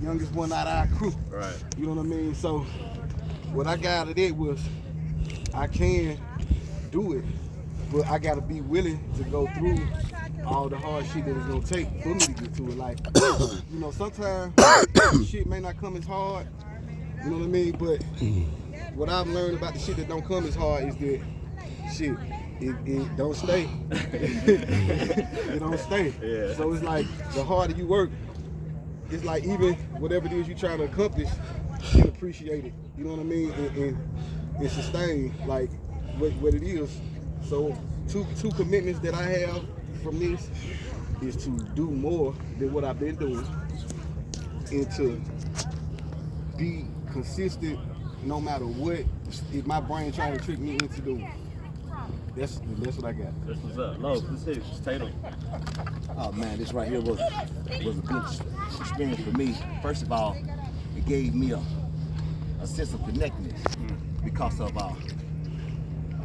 youngest one out of our crew. Right. You know what I mean? So what I got out of that was I can do it, but I gotta be willing to go through all the hard shit that it's gonna take for me to get to it. Like, you know, sometimes shit may not come as hard, you know what I mean? But what I've learned about the shit that don't come as hard is that shit, it don't stay. It don't stay. Yeah. So it's like the harder you work, it's like even whatever it is you trying to accomplish, you appreciate it. You know what I mean? And sustain like what it is. So two commitments that I have from this is to do more than what I've been doing and to be consistent no matter what if my brain trying to trick me into doing. That's what I got. That's what's up. Low, let's hit it. Tatum. Oh man, this right here was a good experience for me. First of all, it gave me a sense of connectedness because of a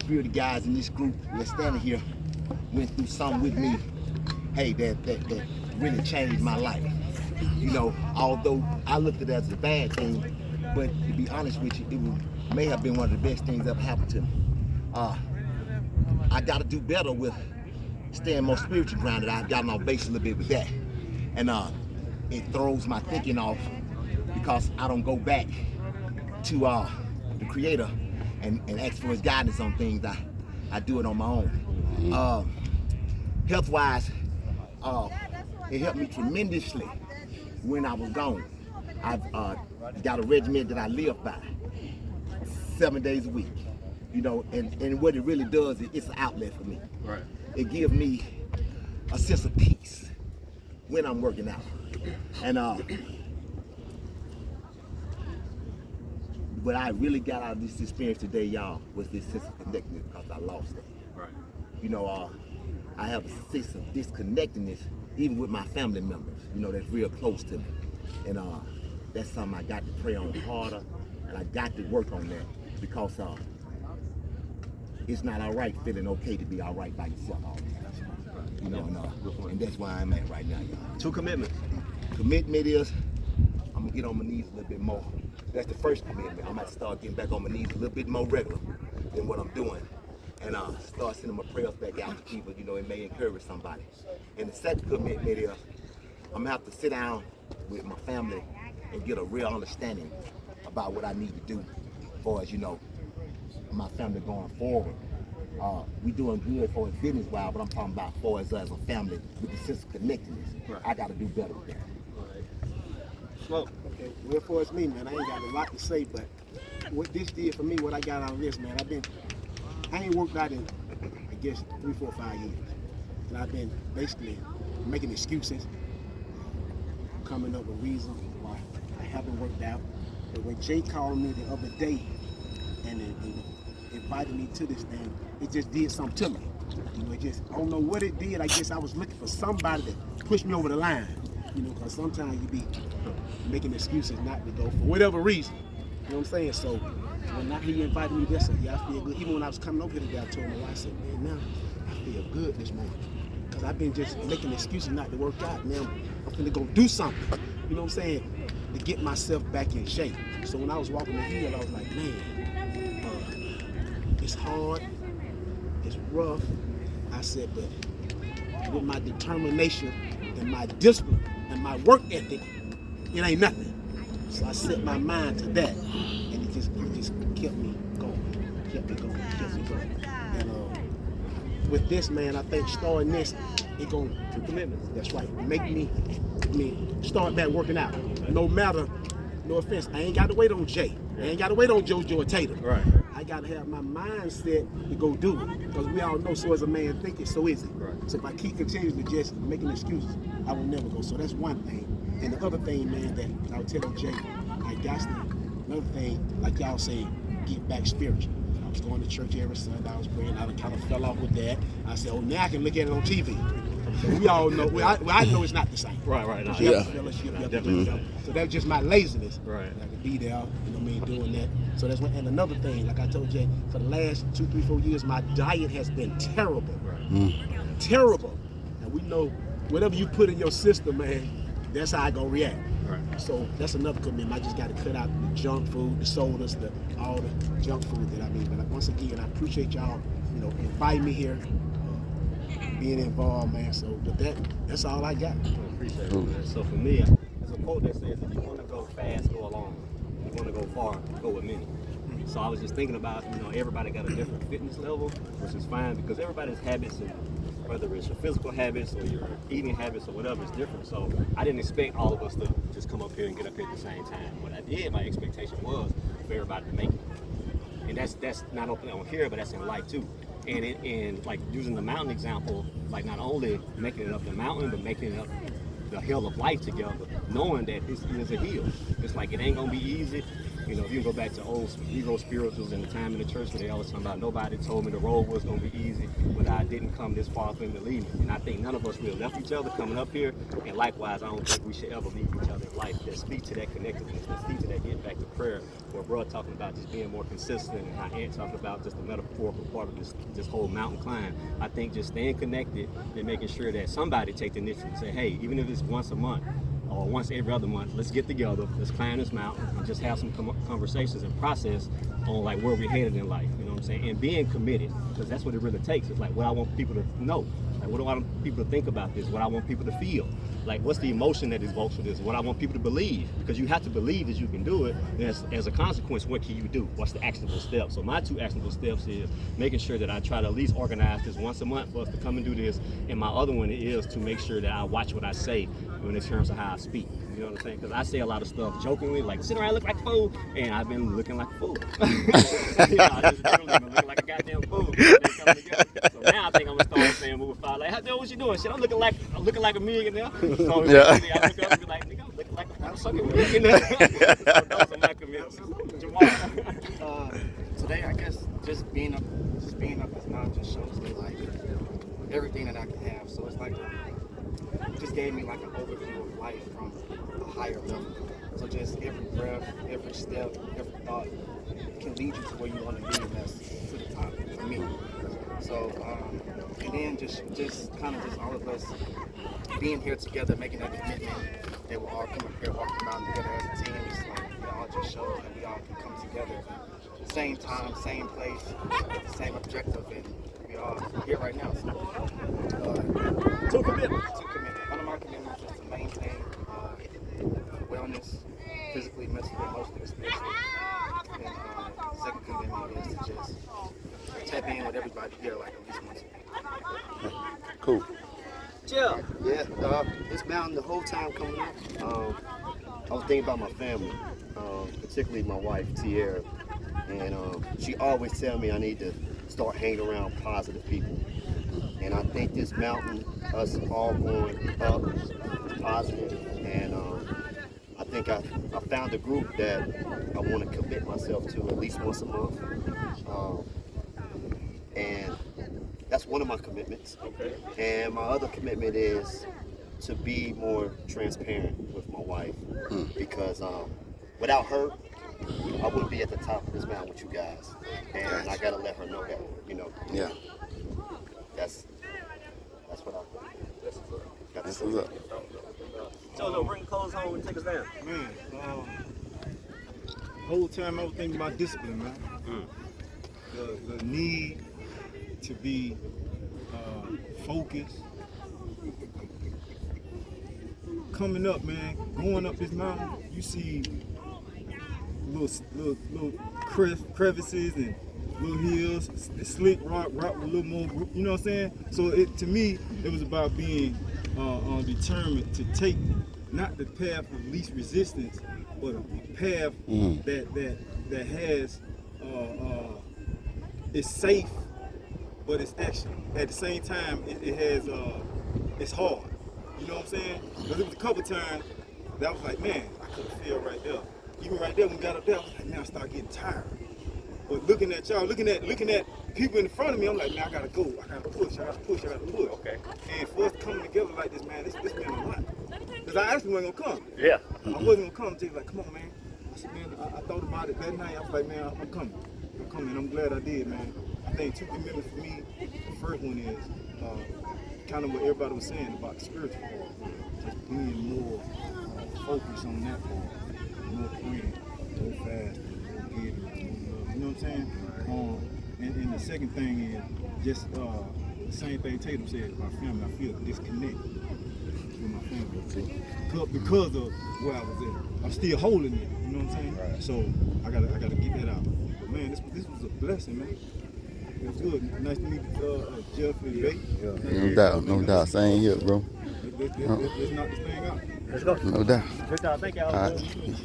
few of the guys in this group that's standing here went through something with me. Hey, that really changed my life. You know, although I looked at it as a bad thing, but to be honest with you, it may have been one of the best things that ever happened to me. I got to do better with staying more spiritually grounded. I've gotten off base a little bit with that. And it throws my thinking off because I don't go back to the Creator and ask for His guidance on things. I do it on my own. Health-wise, it helped me tremendously when I was gone. I've got a regimen that I live by 7 days a week. You know, and what it really does is it's an outlet for me. Right. It gives me a sense of peace when I'm working out. And what I really got out of this experience today, y'all, was this sense of connectedness because I lost it. Right. You know, I have a sense of disconnectedness even with my family members, you know, that's real close to me. And that's something I got to pray on harder, and I got to work on that because it's not all right feeling okay to be all right by yourself all the time. You know, and that's where I'm at right now, y'all. 2 commitments. Commitment is I'm gonna get on my knees a little bit more. That's the first commitment. I'm gonna start getting back on my knees a little bit more regular than what I'm doing. And start sending my prayers back out to people, you know, it may encourage somebody. And the second commitment is I'm gonna have to sit down with my family and get a real understanding about what I need to do as far as, you know, my family going forward. We doing good for us business-wise, but I'm talking about for us as a family with the sense of connectedness. Right. I gotta do better with that. Smoke. Okay, well, for us, me, man, I ain't got a lot to say, but what this did for me, what I got out of this, man, I ain't worked out in, I guess, 3, 4, 5 years. And I've been basically making excuses, coming up with reasons why I haven't worked out. But when Jay called me the other day and invited me to this thing, it just did something to me. You know, it just, I don't know what it did. I guess I was looking for somebody to push me over the line. You know, because sometimes you be making excuses not to go for whatever reason. You know what I'm saying? So when he invited me yesterday, yeah, I feel good. Even when I was coming over here today, I told my wife, I said, man, now I feel good this morning. Because I've been just making excuses not to work out. Now I'm finna go do something. You know what I'm saying? To get myself back in shape. So when I was walking the hill, I was like, man, it's hard, it's rough. I said, but with my determination and my discipline and my work ethic, it ain't nothing. So I set my mind to that, and it just kept me going, kept me going. And with this, man, I think starting this, it gonna to commitments. That's right. Make me start back working out. No matter, no offense, I ain't got to wait on Jay. I ain't got to wait on JoJo or Tatum. Right. I got to have my mindset to go do it. Because we all know, so as a man thinking, so is it. Right. So if I keep continuously just making excuses, I will never go. So that's one thing. And the other thing, man, that I would tell Jay, I got to, another thing, like y'all say, get back spiritual. I was going to church every Sunday, I was praying, I kind of fell off with that. I said, oh, now I can look at it on TV. So we all know, I know it's not the same. Right. No, You have to fellowship, you have to do stuff. So that's just my laziness. Right. And I could be there, you know what I mean, doing that. So that's one. And another thing, like I told Jay, for the last 2, 3, 4 years, my diet has been terrible. Right. Terrible. And we know whatever you put in your system, man, that's how I gonna react. So that's another commitment. I just got to cut out the junk food, the sodas, all the junk food that I need. But once again, I appreciate y'all, inviting me here, being involved, man. So with that's all I got. I appreciate it, man. So for me, there's a quote that says, if you want to go fast, go alone. If you want to go far, go with many. So I was just thinking about, everybody got a different fitness level, which is fine because everybody's habits, and whether it's your physical habits or your eating habits or whatever, is different. So I didn't expect all of us to just come up here and get up here at the same time. What I did, my expectation was for everybody to make it. And that's not only on here, but that's in life too. And like using the mountain example, like not only making it up the mountain, but making it up the hill of life together, knowing that this is a hill. It's like it ain't gonna be easy. If you can go back to old Negro spirituals and the time in the church where they always talking about nobody told me the road was gonna be easy, but I didn't come this far for him to leave me. And I think none of us really left each other coming up here. And likewise, I don't think we should ever leave each other in life. That speak to that connectedness, that speak to that getting back to prayer. Where bro talking about just being more consistent, and how Aunt talking about just the metaphorical part of this whole mountain climb. I think just staying connected and making sure that somebody take the initiative and say, hey, even if it's once a month, or once every other month, let's get together, let's climb this mountain, and just have some conversations and process on like where we're headed in life, you know what I'm saying? And being committed, because that's what it really takes. It's like what I want people to know. Like what do I want people to think about this? What I want people to feel. Like what's the emotion that evokes for this? What I want people to believe. Because you have to believe that you can do it. And as a consequence, what can you do? What's the actionable steps? So my 2 actionable steps is making sure that I try to at least organize this once a month for us to come and do this. And my other one is to make sure that I watch what I say in terms of how I speak. You know what I'm saying? Because I say a lot of stuff jokingly, like sit around look like a fool, and I've been looking like a fool. I just literally been looking like a goddamn fool. So now I think I'm gonna start saying move 5 like, hey, what you doing? Shit, I'm looking like a millionaire. So Yeah. I look up and be like, nigga, I'm looking like a motherfucking millionaire. So those are my commitments. Jamal. Today, I guess just being up this mountain just shows me like everything that I can have. So it's like just gave me like an overview of life from a higher level. So just every breath, every step, every thought can lead you to where you want to be, and that's to the top for me. So and then just kind of just all of us being here together, making that commitment that we're all coming here, walking around together as a team. It's like it all just shows that we all can come together, same time, same place, with the same objective, and we all here right now. So, 2 commitments. One of my commitments is to maintain wellness, physically, mentally, emotionally, spiritually. And second commitment is to just tap in with everybody here like at least once a week. Cool. Chill. Yeah, this mountain the whole time coming up, I was thinking about my family, particularly my wife, Tierra. And she always tell me I need to start hanging around positive people. And I think this mountain, us all going up, positive, and I think I found a group that I want to commit myself to at least once a month. And that's one of my commitments. Okay. And my other commitment is to be more transparent with my wife, because without her, I wouldn't be at the top of this mountain with you guys. And I gotta let her know that, Yeah. That's what I got to That's say. what's up. Jojo, bring the clothes home and take us down. Man, whole time I was thinking about discipline, man. The need to be focused. Coming up, man, going up this mountain, you see little crevices and little hills, slick rock with a little more, you know what I'm saying? So to me, it was about being determined to take not the path of least resistance, but a path that has it's safe, but it's action. At the same time, it has it's hard. You know what I'm saying? Because it was a couple times that I was like, man, I could have failed right there. Even right there when we got up there, I was like, man, I started getting tired. But looking at y'all, looking at people in front of me, I'm like, man, I gotta go. I gotta push. Okay. And for us coming together like this, man, this meant a lot. Because I actually wasn't gonna come. Yeah. I wasn't gonna come until like, come on, man. I said, man, I thought about it that night. I was like, man, I'm coming. I'm glad I did, man. I think 2 commitments for me. The first one is kind of what everybody was saying about the spiritual part. Just being more focus on that part. More praying, go fast, go get it, you know what I'm saying? And the second thing is just the same thing Tatum said, my family. I feel a disconnect with my family. Because of where I was at. I'm still holding it, you know what I'm saying? Right. So I gotta get that out. But man, this was a blessing, man. It was good. Nice to meet Jeff and Bay. No doubt. Same here, bro. Let's knock this thing out. Let's go. No doubt. Good job. Thank y'all. All right.